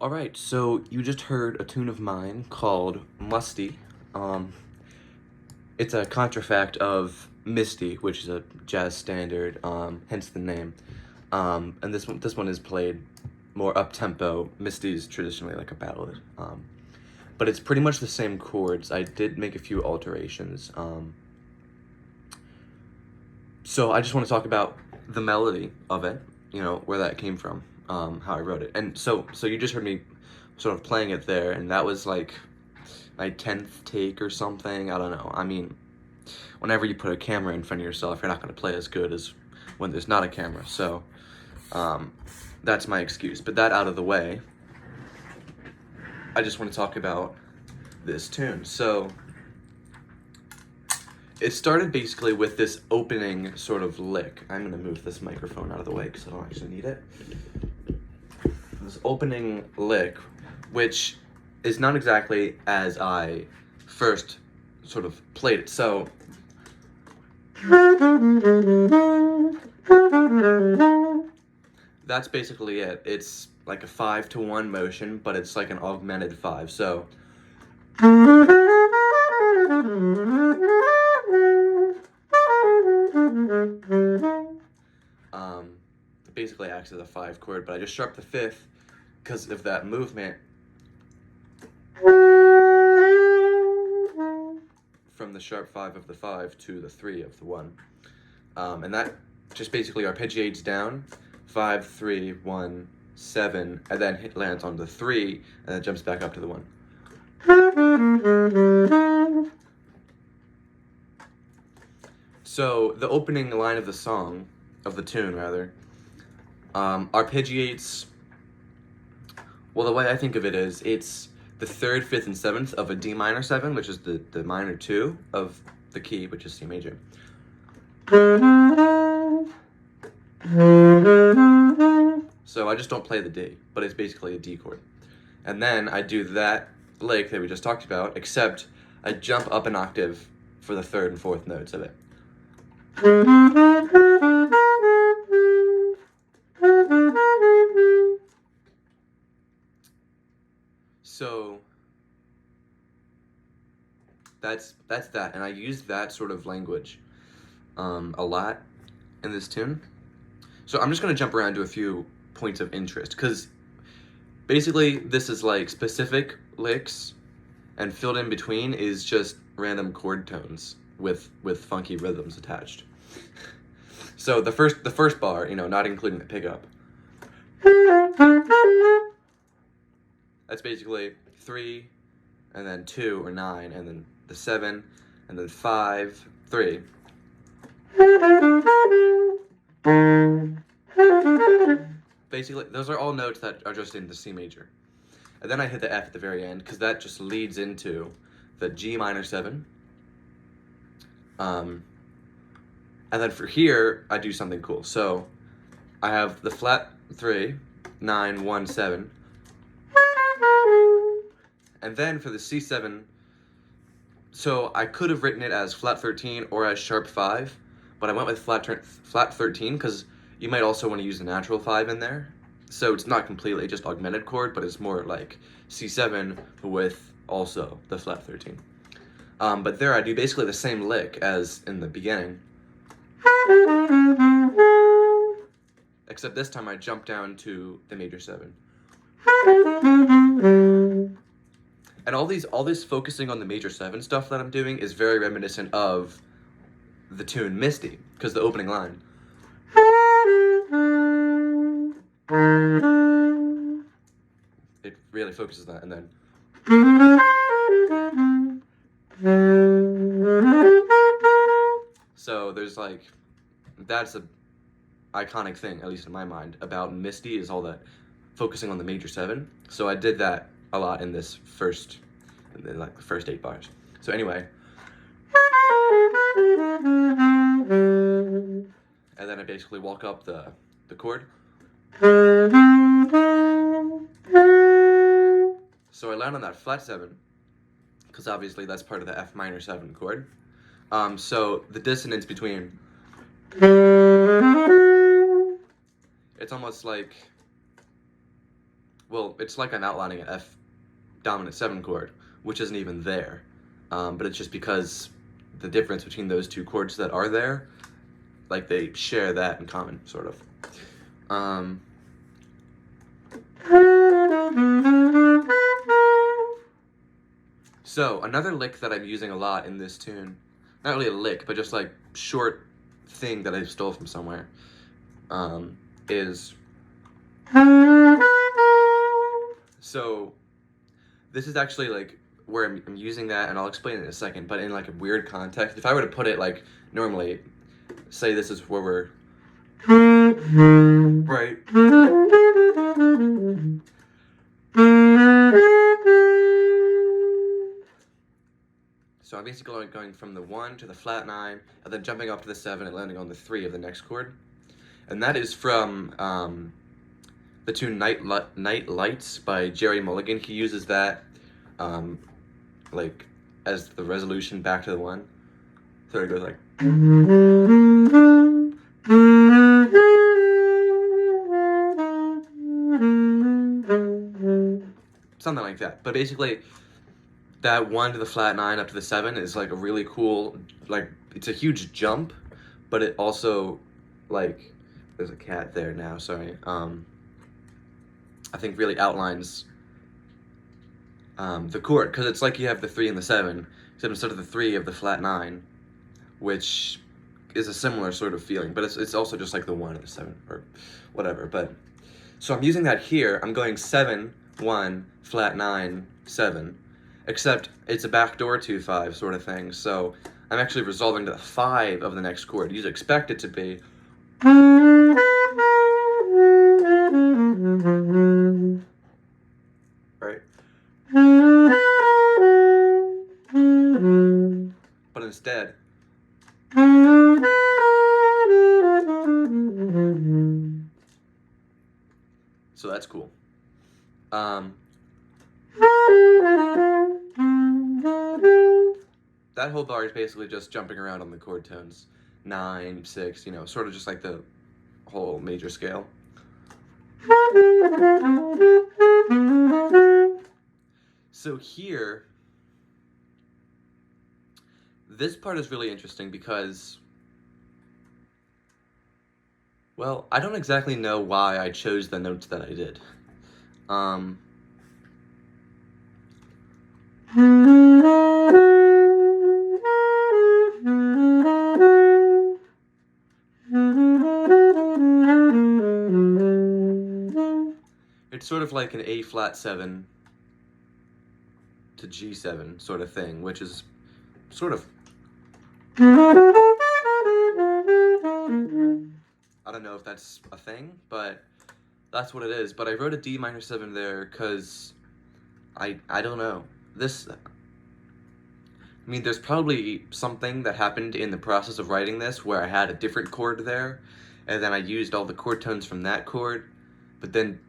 Alright, so you just heard a tune of mine called Musty. Um, it's a contrafact of Misty, which is a jazz standard, hence the name. And this one is played more up-tempo. Misty is traditionally like a ballad. But it's pretty much the same chords. I did make a few alterations. So I just want to talk about the melody of it, where that came from, how I wrote it. And so you just heard me sort of playing it there, and that was like, my 10th take or something. I don't know. I mean, whenever you put a camera in front of yourself, you're not going to play as good as when there's not a camera. So that's my excuse. But that out of the way, I just want to talk about this tune. So it started basically with this opening sort of lick. I'm going to move this microphone out of the way because I don't actually need it. This opening lick, which is not exactly as I first sort of played it. So that's basically it. It's like a 5-to-1 motion, but it's like an augmented 5. So it basically acts as a 5 chord, but I just sharp the 5th because of that movement from the sharp 5 of the 5 to the 3 of the 1. And that just basically arpeggiates down 5, 3, 1, 7, and then lands on the 3, and then jumps back up to the 1. So the opening line of the song, of the tune rather, arpeggiates, well, the way I think of it is, it's the 3rd, 5th, and 7th of a D minor 7, which is the minor 2 of the key, which is C major. So I just don't play the D, but it's basically a D chord. And then I do that lick that we just talked about, except I jump up an octave for the 3rd and 4th notes of it. So that's that, and I use that sort of language a lot in this tune. So I'm just going to jump around to a few points of interest, because basically this is like specific licks, and filled in between is just random chord tones with funky rhythms attached. So the first bar, you know, not including the pickup, that's basically 3, and then 2 or 9, and then the 7, and then 5, 3. Basically, those are all notes that are just in the C major. And then I hit the F at the very end, because that just leads into the G minor 7. And then for here, I do something cool. So I have the flat 3, 9, 1, 7. And then for the C7, so I could have written it as flat 13 or as sharp 5, but I went with flat 13 because you might also want to use the natural 5 in there. So it's not completely just augmented chord, but it's more like C7 with also the flat 13. But there I do basically the same lick as in the beginning, except this time I jump down to the major 7. And all this focusing on the major 7 stuff that I'm doing is very reminiscent of the tune Misty, because the opening line, it really focuses on that, and then so there's like, that's a iconic thing, at least in my mind, about Misty, is all that focusing on the major 7. So I did that a lot in this in like the first 8 bars. So anyway, and then I basically walk up the chord. So I land on that flat 7, because obviously that's part of the F minor 7 chord. So the dissonance between, it's almost like, well, it's like I'm outlining an F dominant 7 chord, which isn't even there. But it's just because the difference between those two chords that are there, like they share that in common, sort of. So another lick that I'm using a lot in this tune, not really a lick, but just like short thing that I stole from somewhere, is, so this is actually like where I'm using that, and I'll explain it in a second, but in like a weird context. If I were to put it like normally, say this is where we're right. So I'm basically going from the 1 to the flat 9, and then jumping up to the 7 and landing on the 3 of the next chord. And that is from the tune Night Lights by Jerry Mulligan. He uses that like as the resolution back to the 1. So it goes like something like that. But basically that 1 to the flat 9 up to the 7 is like a really cool, like, it's a huge jump, but it also, like, there's a cat there now, sorry, I think really outlines the chord, because it's like you have the 3 and the 7, except instead of the 3 of the flat 9, which is a similar sort of feeling, but it's also just like the 1 and the 7, or whatever, but, so I'm using that here. I'm going 7, 1, flat 9, 7, except it's a backdoor 2-5 sort of thing, so I'm actually resolving to the 5 of the next chord. You'd expect it to be right, but instead so that's cool. That whole bar is basically just jumping around on the chord tones. 9, 6, you know, sort of just like the whole major scale. So here, this part is really interesting because, well, I don't exactly know why I chose the notes that I did. It's sort of like an A flat 7 to G7 sort of thing, which is sort of, I don't know if that's a thing, but that's what it is. But I wrote a D minor 7 there because I don't know. This, I mean, there's probably something that happened in the process of writing this where I had a different chord there, and then I used all the chord tones from that chord, but then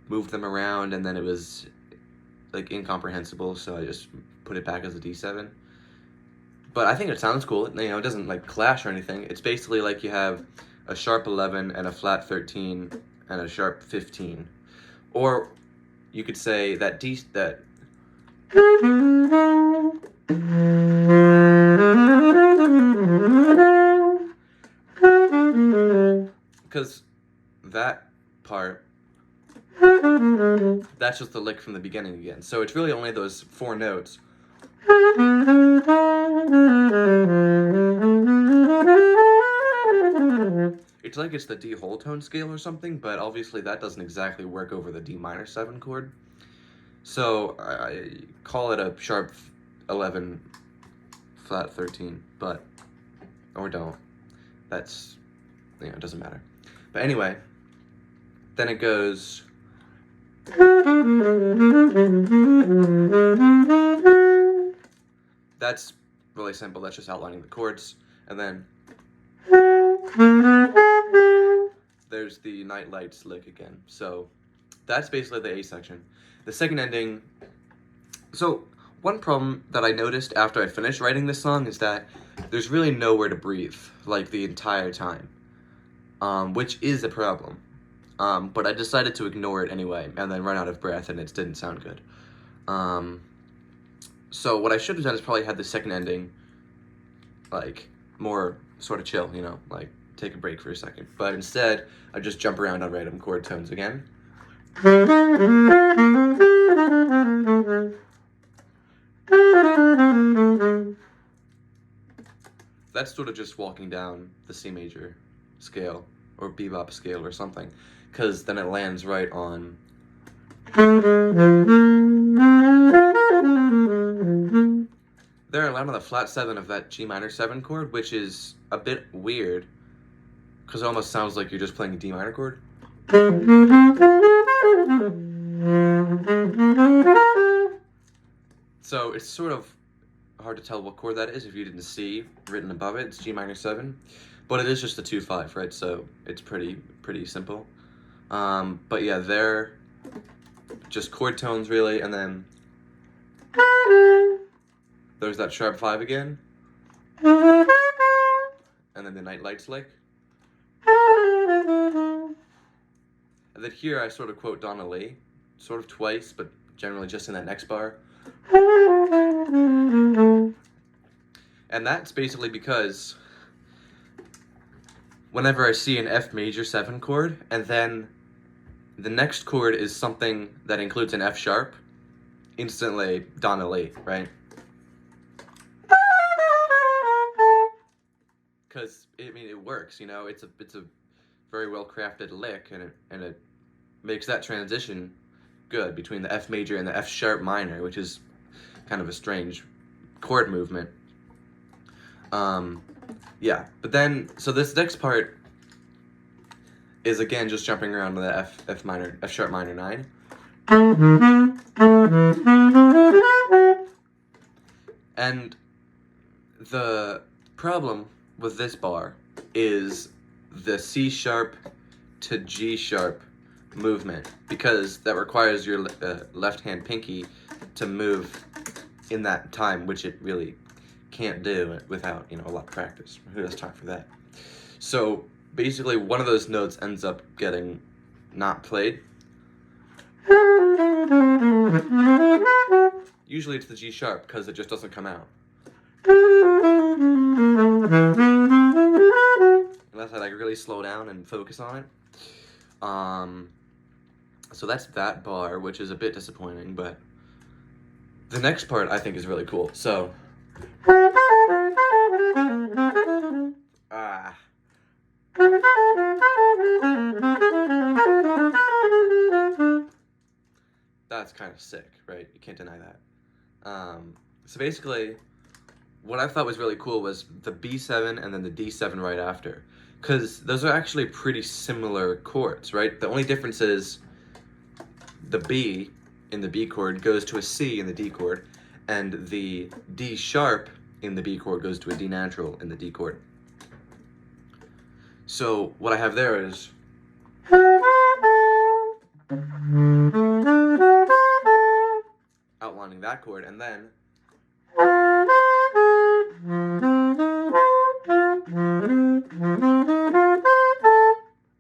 moved them around, and then it was like incomprehensible, so I just put it back as a D7. But I think it sounds cool. You know, it doesn't like clash or anything. It's basically like you have a sharp 11 and a flat 13 and a sharp 15. Or you could say that because that part, that's just the lick from the beginning again. So it's really only those 4 notes. It's like it's the D whole tone scale or something, but obviously that doesn't exactly work over the D minor 7 chord. So I call it a sharp 11 flat 13, but, or don't. That's, you know, it doesn't matter. But anyway, then it goes, that's really simple, that's just outlining the chords, and then there's the Night Lights lick again. So that's basically the A section. The second ending, so one problem that I noticed after I finished writing this song is that there's really nowhere to breathe, like the entire time, which is a problem. But I decided to ignore it anyway, and then run out of breath, and it didn't sound good. So what I should have done is probably had the second ending, like, more sort of chill, you know, like, take a break for a second. But instead, I just jump around on random chord tones again. That's sort of just walking down the C major scale, or bebop scale or something, because then it lands right on playing on the flat 7 of that G minor 7 chord, which is a bit weird, because it almost sounds like you're just playing a D minor chord. So it's sort of hard to tell what chord that is if you didn't see written above it. It's G minor 7, but it is just a 2-5, right? So it's pretty simple. But yeah, they're just chord tones really, and then there's that sharp 5 again, and then the night lights lick. And then here I sort of quote Donna Lee, sort of twice, but generally just in that next bar. And that's basically because whenever I see an F major 7 chord, and then the next chord is something that includes an F sharp, instantly Donna Lee, right? Because it works, you know. It's a very well crafted lick, and it makes that transition good between the F major and the F sharp minor, which is kind of a strange chord movement. Yeah, but then so this next part is again just jumping around to the F sharp minor 9. And the problem with this bar is the C sharp to G sharp movement, because that requires your left hand pinky to move in that time, which it really can't do without, you know, a lot of practice. Who has time for that? So basically one of those notes ends up getting not played. Usually it's the G sharp, because it just doesn't come out. Unless I like really slow down and focus on it. So that's that bar, which is a bit disappointing, but the next part I think is really cool. So that's kind of sick, right? You can't deny that. So basically, what I thought was really cool was the B7 and then the D7 right after, because those are actually pretty similar chords, right? The only difference is the B in the B chord goes to a C in the D chord, and the D sharp in the B chord goes to a D natural in the D chord. So what I have there is outlining that chord, and then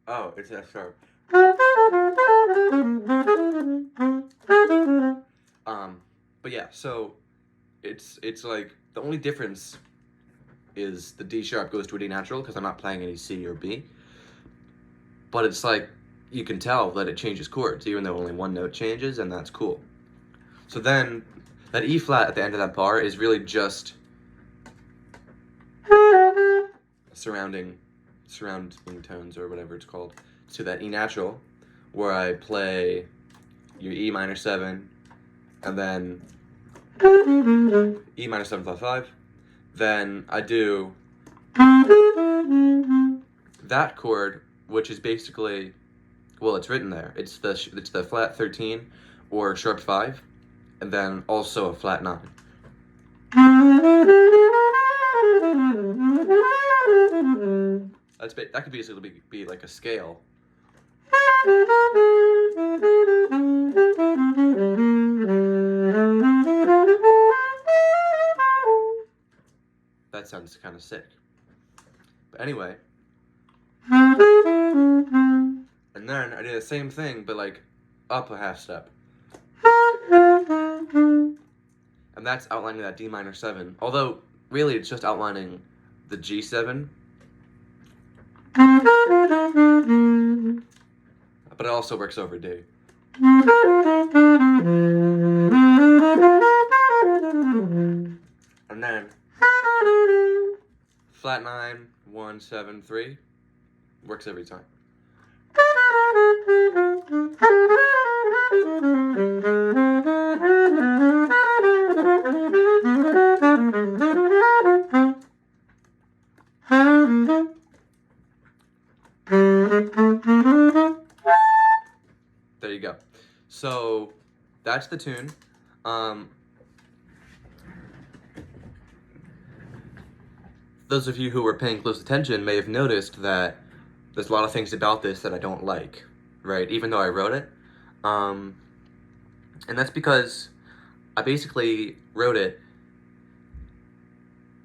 oh, it's F sharp. But yeah, so it's like the only difference is the D sharp goes to a D natural because I'm not playing any C or B. But it's like you can tell that it changes chords even though only one note changes, and that's cool. So then that E flat at the end of that bar is really just surrounding tones or whatever it's called to that E natural, where I play your E minor 7 and then E minor 7 flat 5. Then I do that chord, which is basically, well, it's written there. It's the flat 13 or sharp 5, and then also a flat 9. That could basically be like a scale. That sounds kind of sick. But anyway, and then I did the same thing, but like up a half step. And that's outlining that D minor 7. Although, really, it's just outlining the G7. But it also works over D. And then flat 9, 1, 7, 3 works every time. So that's the tune. Those of you who were paying close attention may have noticed that there's a lot of things about this that I don't like, right? Even though I wrote it. And that's because I basically wrote it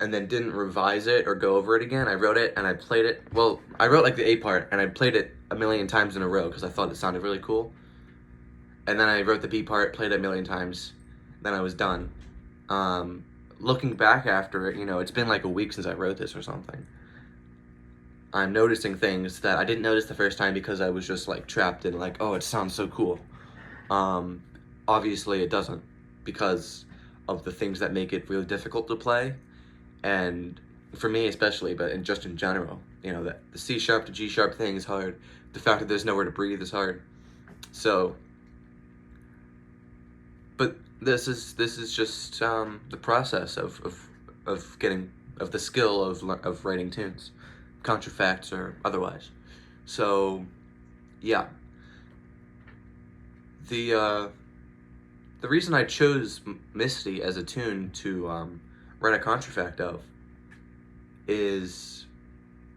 and then didn't revise it or go over it again. I wrote it and I played it. Well, I wrote like the A part and I played it a million times in a row because I thought it sounded really cool. And then I wrote the B part, played it a million times, then I was done. Looking back after it, you know, it's been like a week since I wrote this or something. I'm noticing things that I didn't notice the first time because I was just like trapped in like, oh, it sounds so cool. Obviously it doesn't, because of the things that make it really difficult to play. And for me especially, but just in general, you know, that the C sharp to G sharp thing is hard. The fact that there's nowhere to breathe is hard. So, but this is just the process of the skill of writing tunes, contrafacts or otherwise. So, yeah. The reason I chose Misty as a tune to write a contrafact of is,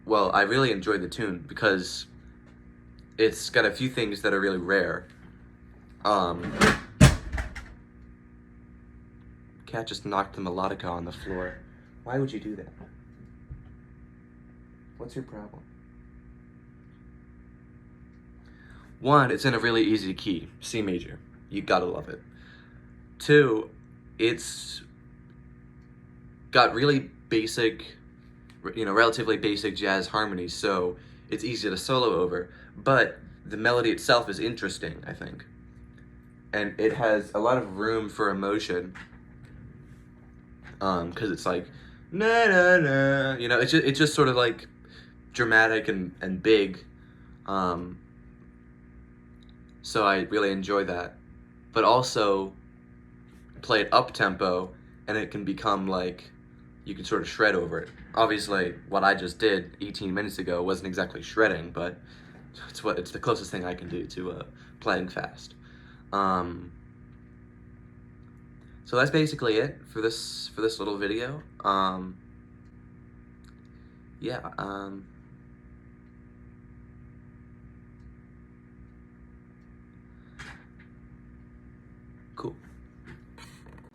well, I really enjoyed the tune because it's got a few things that are really rare. Cat just knocked the melodica on the floor. Why would you do that? What's your problem? One, it's in a really easy key, C major. You gotta love it. Two, it's got really basic, you know, relatively basic jazz harmonies, so it's easy to solo over, but the melody itself is interesting, I think. And it has a lot of room for emotion, because it's like, na na na, you know, it's just sort of like dramatic and big, so I really enjoy that. But also, play it up-tempo, and it can become like, you can sort of shred over it. Obviously, what I just did 18 minutes ago wasn't exactly shredding, but it's the closest thing I can do to playing fast. So that's basically it for this little video. Yeah. Cool.